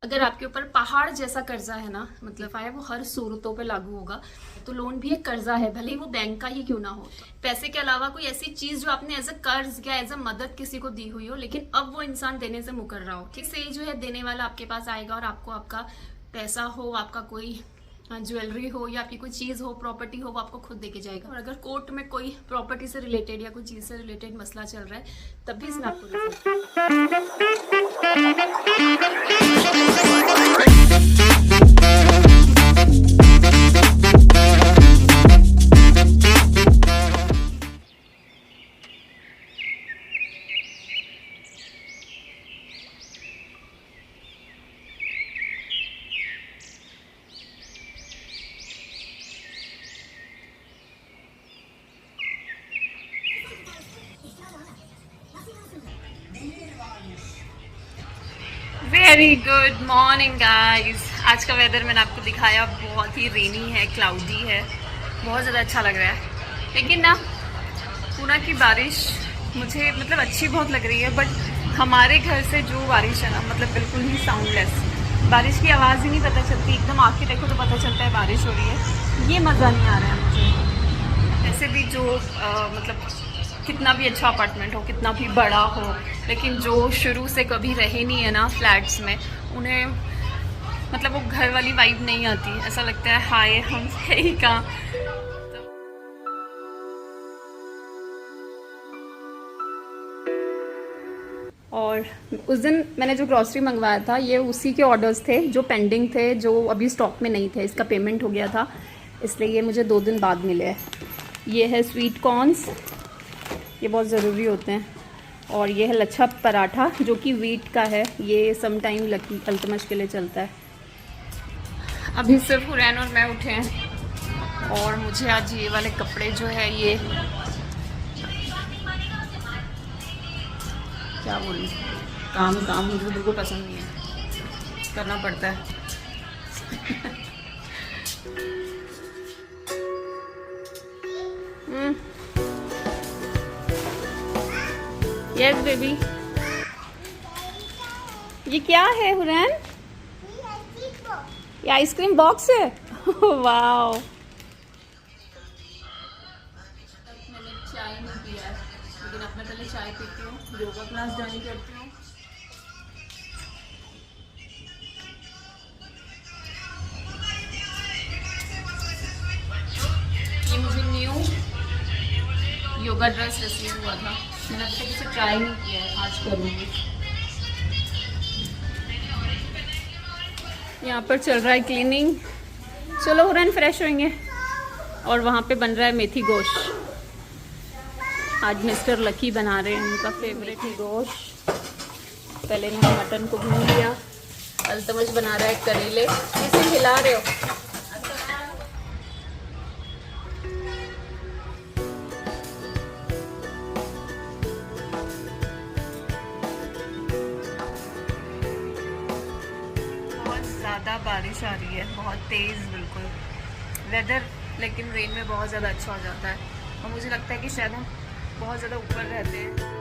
अगर आपके ऊपर पहाड़ जैसा कर्जा है ना, मतलब आया वो हर सूरतों पे लागू होगा। तो लोन भी एक कर्जा है, भले ही वो बैंक का ही क्यों ना हो। पैसे के अलावा कोई ऐसी चीज जो आपने एज अ कर्ज या एज अ मदद किसी को दी हुई हो, लेकिन अब वो इंसान देने से मुकर रहा हो, ठीक से जो है देने वाला आपके पास आएगा और आपको आपका पैसा हो, आपका कोई ज्वेलरी हो या आपकी कोई चीज हो, प्रॉपर्टी हो, वो आपको खुद देके जाएगा। और अगर कोर्ट में कोई प्रॉपर्टी से रिलेटेड या कोई चीज से रिलेटेड मसला चल रहा है, तब भी इसमें आपको वेरी गुड मॉर्निंग गाइस। आज का वेदर मैंने आपको दिखाया, बहुत ही रेनी है, क्लाउडी है, बहुत ज़्यादा अच्छा लग रहा है। लेकिन ना पूना की बारिश मुझे मतलब अच्छी बहुत लग रही है, बट हमारे घर से जो बारिश है ना, मतलब बिल्कुल ही साउंडलेस, बारिश की आवाज़ ही नहीं पता चलती। एकदम आके देखो तो पता चलता है बारिश हो रही है। ये मज़ा नहीं आ रहा है मुझे। ऐसे भी जो मतलब कितना भी अच्छा अपार्टमेंट हो, कितना भी बड़ा हो, लेकिन जो शुरू से कभी रहे नहीं है ना फ्लैट्स में, उन्हें मतलब वो घर वाली वाइब नहीं आती। ऐसा लगता है हाय हम है ही कहाँ। और उस दिन मैंने जो ग्रॉसरी मंगवाया था, ये उसी के ऑर्डर्स थे जो पेंडिंग थे, जो अभी स्टॉक में नहीं थे। इसका पेमेंट हो गया था, इसलिए ये मुझे 2 दिन बाद मिले हैं। ये है स्वीट कॉर्न्स, ये बहुत ज़रूरी होते हैं। और ये है लच्छा पराठा जो कि वीट का है, ये सम टाइम अल्तमश के लिए चलता है। अभी सिर्फ हुरैन और मैं उठे हैं, और मुझे आज ये वाले कपड़े जो है, ये क्या बोलूँ, काम मुझे बिल्कुल पसंद नहीं है, करना पड़ता है। Yes baby. ये क्या है हुरैन? ये आइसक्रीम बॉक्स है। वाओ। मैंने चाय नहीं पिया है, लेकिन अपने पहले चाय पीती हूँ, योगा क्लास ज्वाइन करती हूँ। ये मुझे न्यू योगा ड्रेस रिसीव हुआ था, मैंने अभी तक इसे ट्राई नहीं किया है, आज करूँगी। यहाँ पर चल रहा है क्लीनिंग। चलो हुरैन फ्रेश होंगे। और वहाँ पे बन रहा है मेथी गोश्त। आज मिस्टर लकी बना रहे हैं उनका फेवरेट ही गोश्त। पहले इन्होंने मटन को भून लिया। अल्तमश बना रहा है करेले। इसे खिला रहे हो? ज़्यादा बारिश आ रही है, बहुत तेज़ बिल्कुल वेदर, लेकिन रेन में बहुत ज़्यादा अच्छा हो जाता है। और मुझे लगता है कि शायद हम बहुत ज़्यादा ऊपर रहते हैं।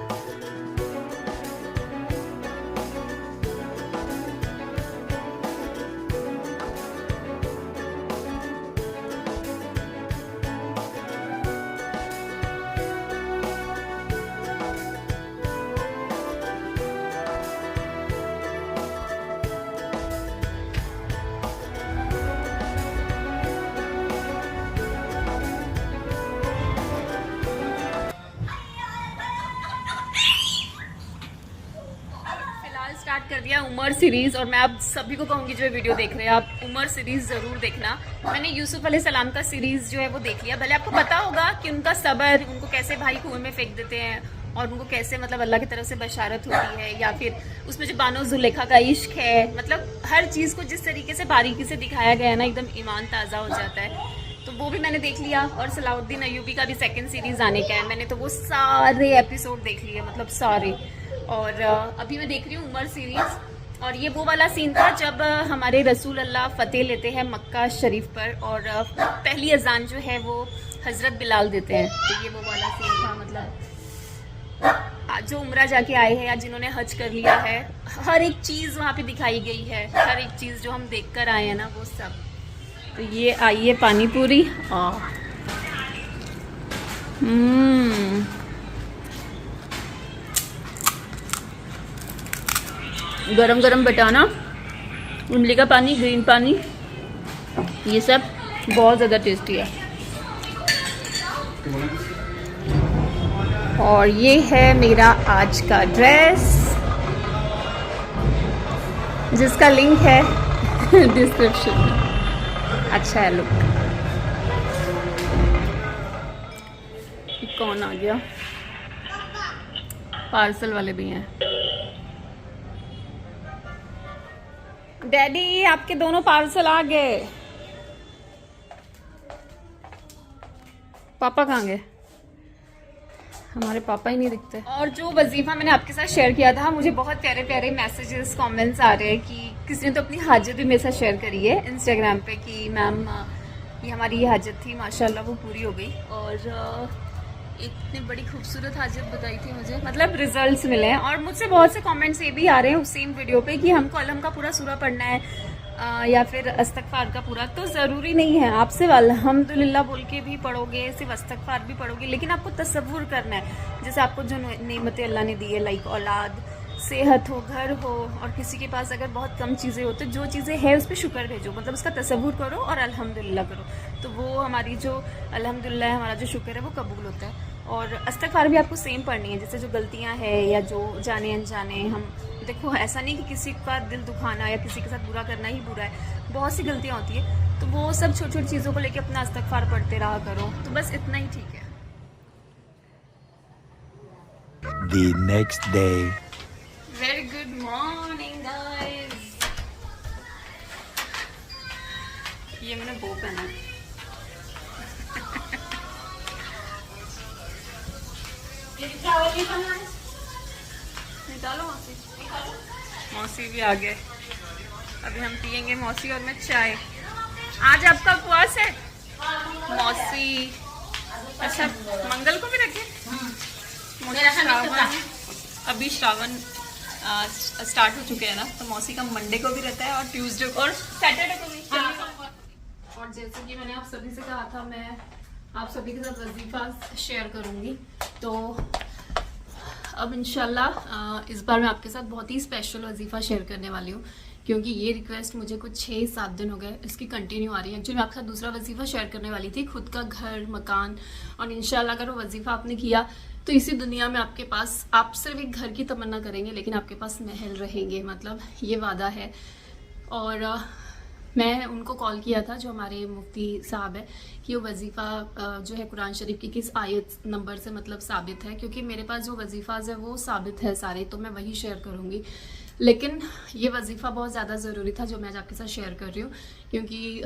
स्टार्ट कर दिया उमर सीरीज, और मैं आप सभी को कहूंगी जो वीडियो देख रहे हैं, आप उमर सीरीज जरूर देखना। मैंने यूसुफ अलैहिस्सलाम का सीरीज जो है वो देख लिया। भले आपको पता होगा कि उनका सबर, उनको कैसे भाई कुएं में फेंक देते हैं, और उनको कैसे मतलब अल्लाह की तरफ से बशारत होती है, या फिर उसमें जो बानो जुलेखा का इश्क है, मतलब हर चीज़ को जिस तरीके से बारीकी से दिखाया गया है ना, एकदम ईमान ताज़ा हो जाता है। तो वो भी मैंने देख लिया। और सलाउद्दीन अयूबी का भी सेकंड सीरीज आने का है, मैंने तो वो सारे एपिसोड देख लिए, मतलब सारे। और अभी मैं देख रही हूँ उमर सीरीज। और ये वो वाला सीन था जब हमारे रसूल अल्लाह फतेह लेते हैं मक्का शरीफ पर, और पहली अजान जो है वो हज़रत बिलाल देते हैं। तो ये वो वाला सीन था, मतलब जो उम्रा जाके आए हैं या जिन्होंने हज कर लिया है, हर एक चीज़ वहाँ पे दिखाई गई है, हर एक चीज़ जो हम देख कर आए हैं ना वो सब। तो ये आई है पानी पूरी। गरम गरम बटाना, इमली का पानी, ग्रीन पानी, ये सब बहुत ज़्यादा टेस्टी है। और ये है मेरा आज का ड्रेस, जिसका लिंक है डिस्क्रिप्शन में। अच्छा है लुक। कौन आ गया? पार्सल वाले भी हैं। डैडी आपके दोनों पार्सल आ गए। पापा कहाँ गए? हमारे पापा ही नहीं दिखते। और जो वजीफा मैंने आपके साथ शेयर किया था, मुझे बहुत प्यारे प्यारे मैसेजेस कमेंट्स आ रहे हैं कि किसी ने तो अपनी हाजत भी मेरे साथ शेयर करी है इंस्टाग्राम पे कि मैम ये हमारी ये हाजत थी, माशाल्लाह वो पूरी हो गई। और इतनी बड़ी खूबसूरत हाजत बताई थी मुझे, मतलब रिजल्ट्स मिले हैं। और मुझसे बहुत से कमेंट्स ये भी आ रहे हैं उस सेम वीडियो पे कि हमको अलम का पूरा सूरा पढ़ना है या फिर अस्तगफार का पूरा। तो ज़रूरी नहीं है, आप सिर्फ अल्हम्दुलिल्लाह बोल के भी पढ़ोगे, सिर्फ अस्तगफार भी पढ़ोगे, लेकिन आपको तसव्वुर करना है। जैसे आपको जो नेमतें अल्लाह ने दी है, लाइक औलाद, सेहत हो, घर हो, और किसी के पास अगर बहुत कम चीज़ें हो तो जो चीज़ें हैं उस पर शुक्र भेजो, मतलब उसका तसव्वुर करो और अल्हम्दुलिल्लाह करो। तो वो हमारी जो अल्हम्दुलिल्लाह हमारा जो शुक्र है वो कबूल होता है। और अस्तगफार भी आपको सेम पढ़नी है, जैसे जो गलतियां हैं या जो जाने अनजाने हम, देखो ऐसा नहीं कि किसी का दिल दुखाना या किसी के साथ बुरा करना ही बुरा है, बहुत सी गलतियां होती है। तो वो सब छोटी छोटी चीज़ों को लेके अपना अस्तगफार पढ़ते रहा करो, तो बस इतना ही ठीक है। The next day. Very good morning guys। ये मैंने बो पहना है। निकालो मौसी, मौसी भी आ गए। अभी हम पियेंगे मौसी और मैं चाय। आज आपका उपवास है मौसी? अच्छा, मंगल को भी रखे? अभी श्रावण स्टार्ट हो चुके हैं ना, तो मौसी का मंडे को भी रहता है और ट्यूसडे और सैटरडे को भी। और जैसे कि मैंने आप सभी से कहा था, मैं आप सभी के साथ वजीफा शेयर करूंगी। तो अब इंशाल्लाह इस बार मैं आपके साथ बहुत ही स्पेशल वजीफा शेयर करने वाली हूँ, क्योंकि ये रिक्वेस्ट मुझे कुछ 6-7 दिन हो गए इसकी कंटिन्यू आ रही है। एक्चुअली मैं आपके साथ दूसरा वजीफा शेयर करने वाली थी, खुद का घर मकान। और इंशाल्लाह अगर वो वजीफा आपने किया तो इसी दुनिया में आपके पास, आप सिर्फ एक घर की तमन्ना करेंगे लेकिन आपके पास महल रहेंगे, मतलब ये वादा है। और मैं उनको कॉल किया था जो हमारे मुफ्ती साहब है कि वो वजीफ़ा जो है कुरान शरीफ की किस आयत नंबर से मतलब साबित है, क्योंकि मेरे पास जो वजीफ़ाज है वो साबित है सारे, तो मैं वही शेयर करूँगी। लेकिन ये वजीफ़ा बहुत ज़्यादा ज़रूरी था जो मैं आज आपके साथ शेयर कर रही हूँ, क्योंकि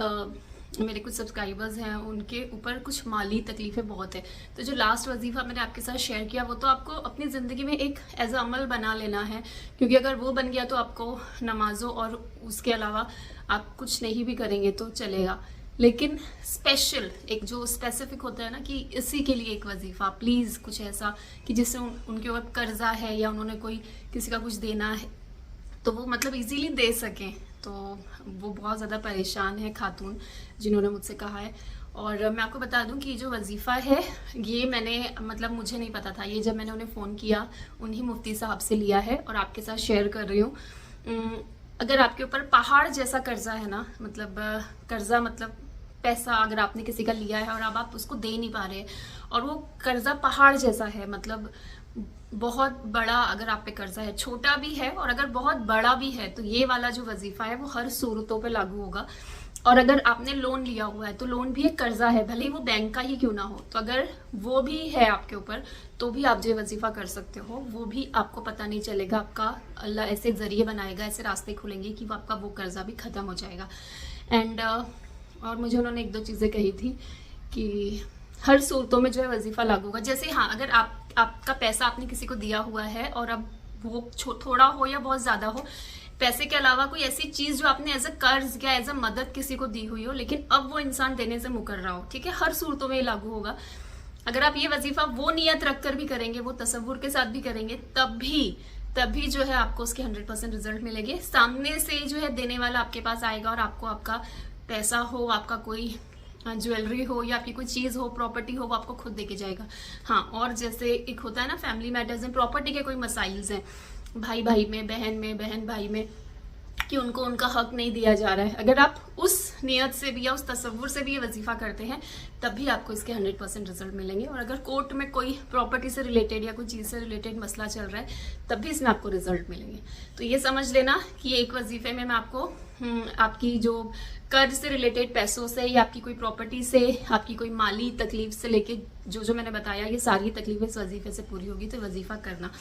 मेरे कुछ सब्सक्राइबर्स हैं, उनके ऊपर कुछ माली तकलीफ़ें बहुत है। तो जो लास्ट वजीफ़ा मैंने आपके साथ शेयर किया वो तो आपको अपनी ज़िंदगी में एक एज अमल बना लेना है, क्योंकि अगर वो बन गया तो आपको नमाज़ों और उसके अलावा आप कुछ नहीं भी करेंगे तो चलेगा। लेकिन स्पेशल एक जो स्पेसिफिक होता है ना कि इसी के लिए एक वजीफ़ा, प्लीज़ कुछ ऐसा कि जिससे उनके ऊपर कर्जा है या उन्होंने कोई किसी का कुछ देना है तो वो मतलब इजीली दे सकें। तो वो बहुत ज़्यादा परेशान है खातून जिन्होंने मुझसे कहा है। और मैं आपको बता दूं कि जो वजीफ़ा है ये मैंने मतलब मुझे नहीं पता था, ये जब मैंने उन्हें फ़ोन किया उन्हीं मुफ्ती साहब से लिया है और आपके साथ शेयर कर रही हूँ। अगर आपके ऊपर पहाड़ जैसा कर्जा है ना, मतलब कर्जा मतलब पैसा अगर आपने किसी का लिया है और अब आप उसको दे नहीं पा रहे और वो कर्जा पहाड़ जैसा है, मतलब बहुत बड़ा अगर आप पे कर्जा है, छोटा भी है और अगर बहुत बड़ा भी है, तो ये वाला जो वजीफा है वो हर सूरतों पे लागू होगा। और अगर आपने लोन लिया हुआ है तो लोन भी एक कर्जा है, भले ही वो बैंक का ही क्यों ना हो, तो अगर वो भी है आपके ऊपर तो भी आप जो वजीफा कर सकते हो, वो भी आपको पता नहीं चलेगा। आपका अल्लाह ऐसे जरिए बनाएगा, ऐसे रास्ते खोलेंगे कि वो आपका वो कर्जा भी खत्म हो जाएगा। एंड और मुझे उन्होंने एक दो चीज़ें कही थी कि हर सूरतों में जो है वजीफा लागू होगा। जैसे हाँ, अगर आपका पैसा आपने किसी को दिया हुआ है और अब वो थोड़ा हो या बहुत ज़्यादा हो, पैसे के अलावा कोई ऐसी चीज़ जो आपने एज अ कर्ज या एज अ मदद किसी को दी हुई हो लेकिन अब वो इंसान देने से मुकर रहा हो, ठीक है, हर सूरतों में ये लागू होगा। अगर आप ये वजीफा वो नियत रख कर भी करेंगे, वो तसव्वुर के साथ भी करेंगे, तभी जो है आपको उसके 100% रिजल्ट मिलेंगे। सामने से जो है देने वाला आपके पास आएगा और आपको आपका पैसा हो, आपका कोई ज्वेलरी हो या आपकी कोई चीज हो, प्रॉपर्टी हो, वो आपको खुद देके जाएगा। हाँ, और जैसे एक होता है ना फैमिली मैटर्स में, प्रॉपर्टी के कोई मसाइल्स हैं भाई भाई में, बहन भाई में, कि उनको उनका हक नहीं दिया जा रहा है, अगर आप उस नियत से भी या उस तसव्वुर से भी ये वजीफा करते हैं तब भी आपको इसके 100% रिजल्ट मिलेंगे। और अगर कोर्ट में कोई प्रॉपर्टी से रिलेटेड या कोई चीज़ से रिलेटेड मसला चल रहा है तब भी इसमें आपको रिजल्ट मिलेंगे। तो ये समझ लेना कि एक वजीफे में मैं आपको आपकी जो कर्ज से रिलेटेड पैसों से या आपकी कोई प्रॉपर्टी से, आपकी कोई माली तकलीफ से लेके जो मैंने बताया, ये सारी तकलीफें इस वजीफे से पूरी होगी। तो वजीफा करना।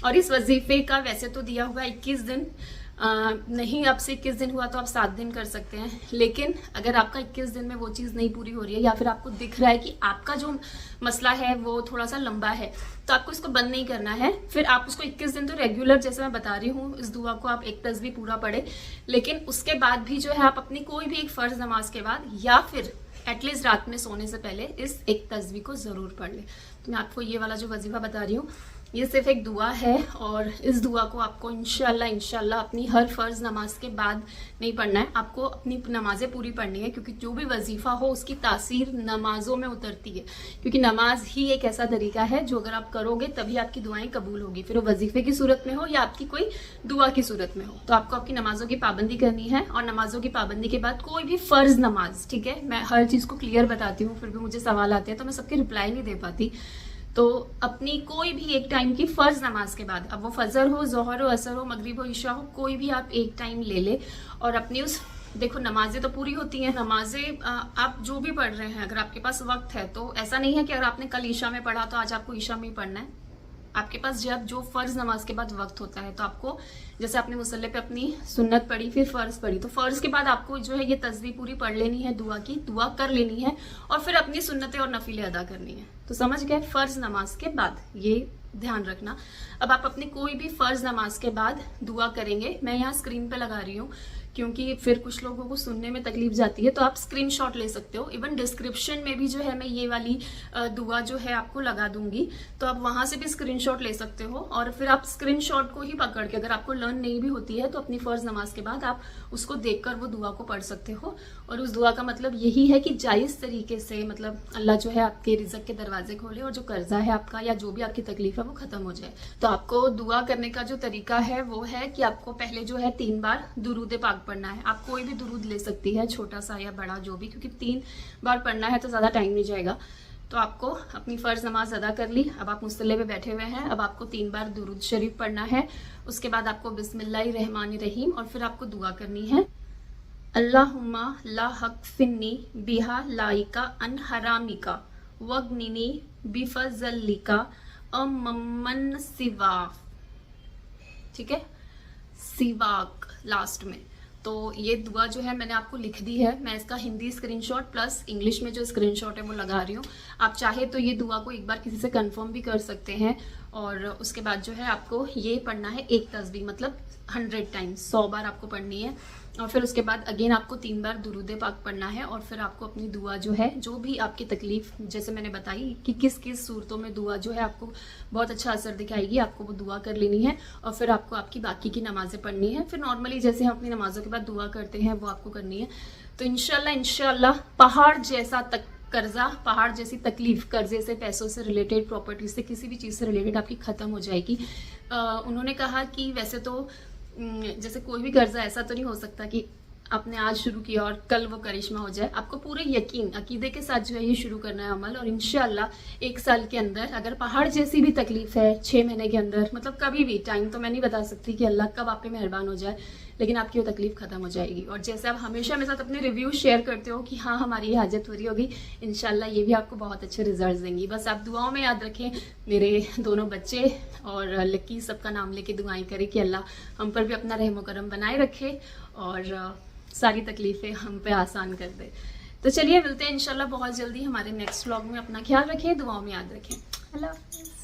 और इस वजीफे का वैसे तो दिया हुआ 21 दिन, नहीं आपसे 21 दिन हुआ तो आप 7 दिन कर सकते हैं, लेकिन अगर आपका 21 दिन में वो चीज़ नहीं पूरी हो रही है या फिर आपको दिख रहा है कि आपका जो मसला है वो थोड़ा सा लंबा है, तो आपको इसको बंद नहीं करना है। फिर आप उसको 21 दिन तो रेगुलर, जैसे मैं बता रही हूँ, इस दुआ को आप एक तस्बीह पूरा पढ़े, लेकिन उसके बाद भी जो है आप अपनी कोई भी एक फ़र्ज नमाज के बाद या फिर एटलीस्ट रात में सोने से पहले इस एक तस्बीह को ज़रूर पढ़ लें। तो मैं आपको ये वाला जो वजीफा बता रही हूँ, ये सिर्फ एक दुआ है और इस दुआ को आपको इंशाल्लाह अपनी हर फर्ज नमाज के बाद नहीं पढ़ना है, आपको अपनी नमाजें पूरी पढ़नी है, क्योंकि जो भी वजीफा हो उसकी तासीर नमाजों में उतरती है, क्योंकि नमाज ही एक ऐसा तरीका है जो अगर आप करोगे तभी आपकी दुआएं कबूल होगी, फिर वो वजीफे की सूरत में हो या आपकी कोई दुआ की सूरत में हो। तो आपको आपकी नमाजों की पाबंदी करनी है और नमाजों की पाबंदी के बाद कोई भी फर्ज नमाज, ठीक है, मैं हर चीज़ को क्लियर बताती हूँ, फिर भी मुझे सवाल आते हैं तो मैं सबके रिप्लाई नहीं दे पाती। तो अपनी कोई भी एक टाइम की फर्ज नमाज के बाद, अब वो फजर हो, जोहर हो, असर हो, मगरिब हो, ईशा हो, कोई भी आप एक टाइम ले ले और अपनी उस, देखो नमाजें तो पूरी होती हैं, नमाजें आप जो भी पढ़ रहे हैं, अगर आपके पास वक्त है तो ऐसा नहीं है कि अगर आपने कल ईशा में पढ़ा तो आज आपको ईशा में ही पढ़ना है। आपके पास जब जो फर्ज नमाज के बाद वक्त होता है तो आपको, जैसे आपने मुसल्ले पे अपनी सुन्नत पढ़ी फिर फर्ज पढ़ी, तो फर्ज के बाद आपको जो है ये तस्बीह पूरी पढ़ लेनी है, दुआ की दुआ कर लेनी है और फिर अपनी सुन्नतें और नफिलें अदा करनी है। तो समझ गए, फर्ज नमाज के बाद, ये ध्यान रखना। अब आप अपनी कोई भी फर्ज नमाज के बाद दुआ करेंगे, मैं यहाँ स्क्रीन पे लगा रही हूँ क्योंकि फिर कुछ लोगों को सुनने में तकलीफ जाती है, तो आप स्क्रीनशॉट ले सकते हो। इवन डिस्क्रिप्शन में भी जो है मैं ये वाली दुआ जो है आपको लगा दूंगी, तो आप वहां से भी स्क्रीनशॉट ले सकते हो और फिर आप स्क्रीनशॉट को ही पकड़ के, अगर आपको लर्न नहीं भी होती है तो अपनी फर्ज नमाज के बाद आप उसको देखकर वो दुआ को पढ़ सकते हो। और उस दुआ का मतलब यही है कि जायज़ तरीके से, मतलब अल्लाह जो है आपके रिज़्क़ के दरवाजे खोले और जो कर्जा है आपका या जो भी आपकी तकलीफ है वो खत्म हो जाए। तो आपको दुआ करने का जो तरीका है वो है कि आपको पहले जो है 3 बार दुरूद पाक पढ़ना है। आप कोई भी दुरूद ले सकती है, छोटा सा या बड़ा जो भी, क्योंकि 3 बार पढ़ना है तो ज़्यादा टाइम नहीं जाएगा। तो आपको अपनी फ़र्ज नमाज अदा कर ली, अब आप मुसल्ले पे बैठे हुए हैं, अब आपको 3 बार दुरूद शरीफ पढ़ना है, उसके बाद आपको बिस्मिल्लाहिर्रहमानिर्रहीम और फिर आपको दुआ करनी है, अल्लाहुम्मा ला हक़्फ़िन्नी बिहा लाइका अन हरामिका वग्निनी बिफज़लिका अम्मन सिवाक, ठीक है, सिवाक लास्ट में। तो ये दुआ जो है मैंने आपको लिख दी है, मैं इसका हिंदी स्क्रीनशॉट प्लस इंग्लिश में जो स्क्रीनशॉट है वो लगा रही हूँ। आप चाहे तो ये दुआ को एक बार किसी से कंफर्म भी कर सकते हैं और उसके बाद जो है आपको ये पढ़ना है एक तस्बीह, मतलब 100 टाइम्स, 100 बार आपको पढ़नी है और फिर उसके बाद अगेन आपको 3 बार दुरूद पाक पढ़ना है और फिर आपको अपनी दुआ जो है, जो भी आपकी तकलीफ, जैसे मैंने बताई कि किस किस सूरतों में दुआ जो है आपको बहुत अच्छा असर दिखाएगी, आपको वो दुआ कर लेनी है और फिर आपको आपकी बाकी की नमाजें पढ़नी है। फिर नॉर्मली जैसे हम अपनी नमाजों के बाद दुआ करते हैं वो आपको करनी है। तो इंशाल्लाह पहाड़ जैसा कर्जा, पहाड़ जैसी तकलीफ, कर्जे से, पैसों से रिलेटेड, प्रॉपर्टी से, किसी भी चीज़ से रिलेटेड आपकी ख़त्म हो जाएगी। उन्होंने कहा कि वैसे तो जैसे कोई भी कर्जा ऐसा तो नहीं हो सकता कि आपने आज शुरू किया और कल वो करिश्मा हो जाए। आपको पूरे यकीन, अकीदे के साथ जो है ये शुरू करना है अमल और इंशाल्लाह 1 साल के अंदर, अगर पहाड़ जैसी भी तकलीफ है, 6 महीने के अंदर, मतलब कभी भी, टाइम तो मैं नहीं बता सकती कि अल्लाह कब आप पे मेहरबान हो जाए, लेकिन आपकी वो तकलीफ खत्म हो जाएगी। और जैसे आप हमेशा मेरे साथ अपने रिव्यू शेयर करते हो कि हाँ हमारी ये हाजत पूरी होगी, इंशाल्लाह ये भी आपको बहुत अच्छे रिजल्ट देंगी। बस आप दुआओं में याद रखें, मेरे दोनों बच्चे और लक्की सबका नाम लेके दुआएं करें कि अल्लाह हम पर भी अपना रहम करम बनाए रखे और सारी तकलीफ़ें हम पे आसान कर दे। तो चलिए मिलते हैं इंशाल्लाह बहुत जल्दी हमारे नेक्स्ट व्लॉग में। अपना ख्याल रखें, दुआओं में याद रखें। अल्लाह हाफ़िज़।